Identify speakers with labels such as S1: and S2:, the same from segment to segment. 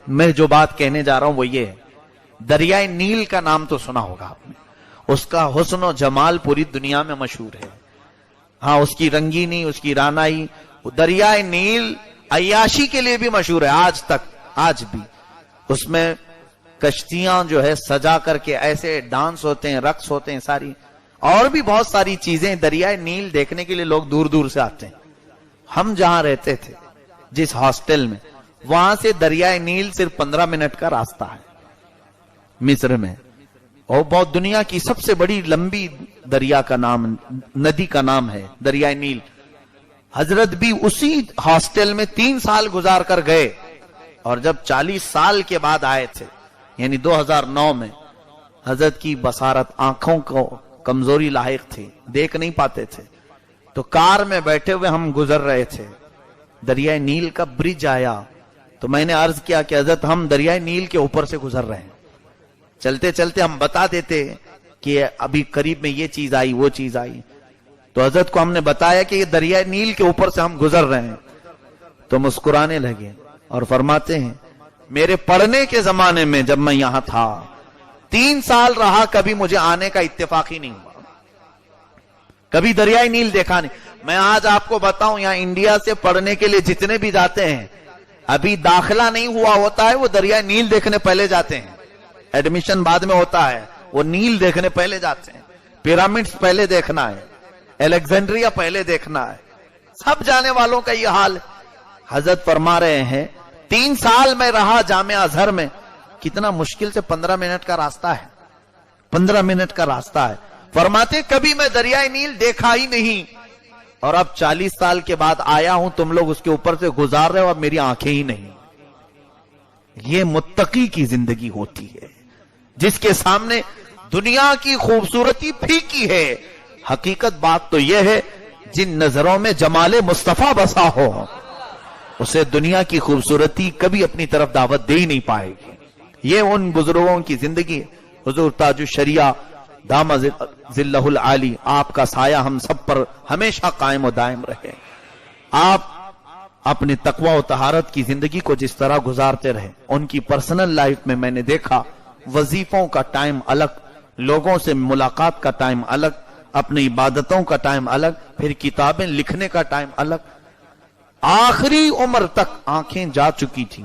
S1: میں جو بات کہنے جا رہا ہوں وہ یہ ہے، دریائے نیل کا نام تو سنا ہوگا آپ نے، اس کا حسن و جمال پوری دنیا میں مشہور ہے. ہاں، اس کی رنگینی، اس کی رانائی. دریائے نیل عیاشی کے لیے بھی مشہور ہے آج تک، آج بھی. اس میں کشتیاں جو ہے سجا کر کے ایسے ڈانس ہوتے ہیں، رقص ہوتے ہیں، ساری اور بھی بہت ساری چیزیں. دریائے نیل دیکھنے کے لیے لوگ دور دور سے آتے ہیں. ہم جہاں رہتے تھے جس ہاسٹل میں، وہاں سے دریائے نیل صرف 15 منٹ کا راستہ ہے مصر میں. اور بہت دنیا کی سب سے بڑی لمبی دریا کا نام، ندی کا نام ہے دریائے نیل. حضرت بھی اسی ہاسٹل میں 3 سال گزار کر گئے، اور جب 40 سال کے بعد آئے تھے یعنی 2009 میں، حضرت کی بصارت، آنکھوں کو کمزوری لاحق تھی، دیکھ نہیں پاتے تھے. تو کار میں بیٹھے ہوئے ہم گزر رہے تھے، دریائے نیل کا برج آیا تو میں نے عرض کیا کہ حضرت ہم دریائے نیل کے اوپر سے گزر رہے ہیں. چلتے چلتے ہم بتا دیتے کہ ابھی قریب میں یہ چیز آئی، وہ چیز آئی. تو حضرت کو ہم نے بتایا کہ یہ دریائے نیل کے اوپر سے ہم گزر رہے ہیں. تو مسکرانے لگے اور فرماتے ہیں میرے پڑھنے کے زمانے میں جب میں یہاں تھا 3 سال رہا، کبھی مجھے آنے کا اتفاق ہی نہیں ہوا، کبھی دریائے نیل دیکھا نہیں. میں آج آپ کو بتاؤں یہاں انڈیا سے پڑھنے کے لیے جتنے بھی جاتے ہیں، ابھی داخلہ نہیں ہوا ہوتا ہے وہ دریائے نیل دیکھنے پہلے جاتے ہیں. ایڈمیشن بعد میں ہوتا ہے، وہ نیل دیکھنے پہلے جاتے ہیں. پیرامڈز پہلے دیکھنا ہے، الیگزینڈریا پہلے دیکھنا ہے. سب جانے والوں کا یہ حال ہے. حضرت فرما رہے ہیں 3 سال میں رہا جامعہ ازہر میں، کتنا مشکل سے 15 منٹ کا راستہ ہے، 15 منٹ کا راستہ ہے. فرماتے کبھی میں دریائے نیل دیکھا ہی نہیں، اور اب 40 سال کے بعد آیا ہوں، تم لوگ اس کے اوپر سے گزار رہے ہو، اب میری آنکھیں ہی نہیں. یہ متقی کی زندگی ہوتی ہے جس کے سامنے دنیا کی خوبصورتی پھیکی ہے. حقیقت بات تو یہ ہے جن نظروں میں جمال مصطفیٰ بسا ہو، اسے دنیا کی خوبصورتی کبھی اپنی طرف دعوت دے ہی نہیں پائے گی. یہ ان بزرگوں کی زندگی. حضور تاج الشریعہ دام ظلہ العالی، آپ کا سایہ ہم سب پر ہمیشہ قائم و دائم رہے. آپ اپنے تقوی و طہارت کی زندگی کو جس طرح گزارتے رہے، ان کی پرسنل لائف میں میں نے دیکھا وظیفوں کا ٹائم الگ، لوگوں سے ملاقات کا ٹائم الگ، اپنی عبادتوں کا ٹائم الگ، پھر کتابیں لکھنے کا ٹائم الگ. آخری عمر تک آنکھیں جا چکی تھیں،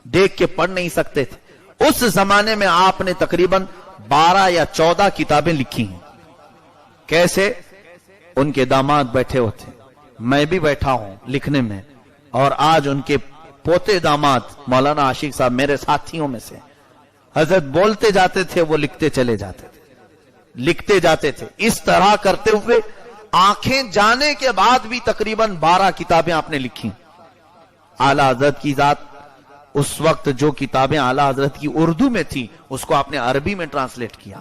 S1: دیکھ کے پڑھ نہیں سکتے تھے. اس زمانے میں آپ نے تقریباً 12 یا 14 کتابیں لکھی ہیں. کیسے؟ ان کے داماد بیٹھے ہوتے، میں بھی بیٹھا ہوں لکھنے میں، اور آج ان کے پوتے داماد مولانا عاشق صاحب میرے ساتھیوں میں سے. حضرت بولتے جاتے تھے، وہ لکھتے چلے جاتے تھے، لکھتے جاتے تھے. اس طرح کرتے ہوئے آنکھیں جانے کے بعد بھی تقریباً 12 کتابیں آپ نے لکھی. اعلیٰ حضرت کی ذات، اس وقت جو کتابیں اعلیٰ حضرت کی اردو میں تھی اس کو آپ نے عربی میں ٹرانسلیٹ کیا.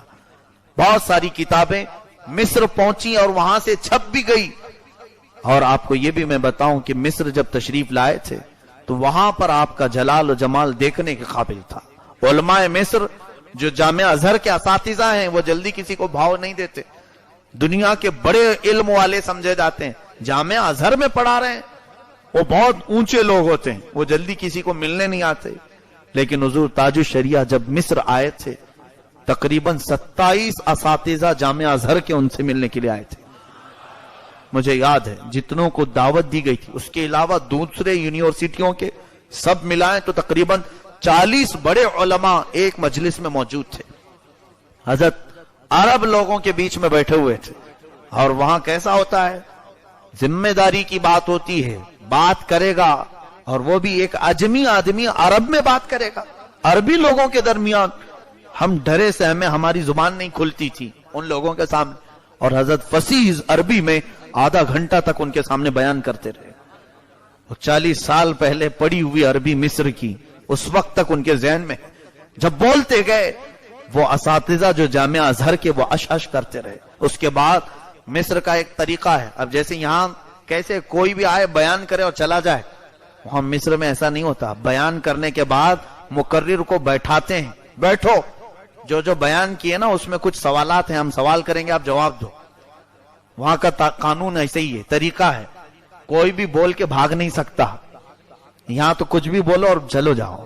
S1: بہت ساری کتابیں مصر پہنچی اور وہاں سے چھپ بھی گئی. اور آپ کو یہ بھی میں بتاؤں کہ مصر جب تشریف لائے تھے تو وہاں پر آپ کا جلال و جمال دیکھنے کے قابل تھا. علماء مصر جو جامعہ ازہر کے اساتذہ ہیں وہ جلدی کسی کو بھاؤ نہیں دیتے، دنیا کے بڑے علم والے سمجھے جاتے ہیں. جامعہ ازہر میں پڑھا رہے ہیں، وہ بہت اونچے لوگ ہوتے ہیں، وہ جلدی کسی کو ملنے نہیں آتے. لیکن حضور تاج الشریعہ جب مصر آئے تھے تقریباً 27 اساتذہ جامعہ ازہر کے ان سے ملنے کے لیے آئے تھے. مجھے یاد ہے جتنوں کو دعوت دی گئی تھی، اس کے علاوہ دوسرے یونیورسٹیوں کے سب ملائیں تو تقریباً 40 بڑے علماء ایک مجلس میں موجود تھے. حضرت عرب لوگوں کے بیچ میں بیٹھے ہوئے تھے. اور وہاں کیسا ہوتا ہے، ذمہ داری کی بات ہوتی ہے، بات کرے گا، اور وہ بھی ایک عجمی آدمی عرب میں بات کرے گا، عربی لوگوں کے درمیان. ہم ڈرے سے ہماری زبان نہیں کھلتی تھی ان لوگوں کے سامنے، اور حضرت فصیح عربی میں آدھا گھنٹہ تک ان کے سامنے بیان کرتے رہے. 40 سال پہلے پڑھی ہوئی عربی مصر کی اس وقت تک ان کے ذہن میں. جب بولتے گئے وہ اساتذہ جو جامعہ ازہر کے وہ اش کرتے رہے. اس کے بعد مصر کا ایک طریقہ ہے، اب جیسے یہاں کیسے کوئی بھی آئے بیان کرے اور چلا جائے، وہاں مصر میں ایسا نہیں ہوتا. بیان کرنے کے بعد مقرر کو بیٹھاتے ہیں، بیٹھو، جو بیان کیے نا اس میں کچھ سوالات ہیں، ہم سوال کریں گے، آپ جواب دو. وہاں کا قانون ایسے ہی ہے، طریقہ ہے، کوئی بھی بول کے بھاگ نہیں سکتا. یہاں تو کچھ بھی بولو اور چلو جاؤ.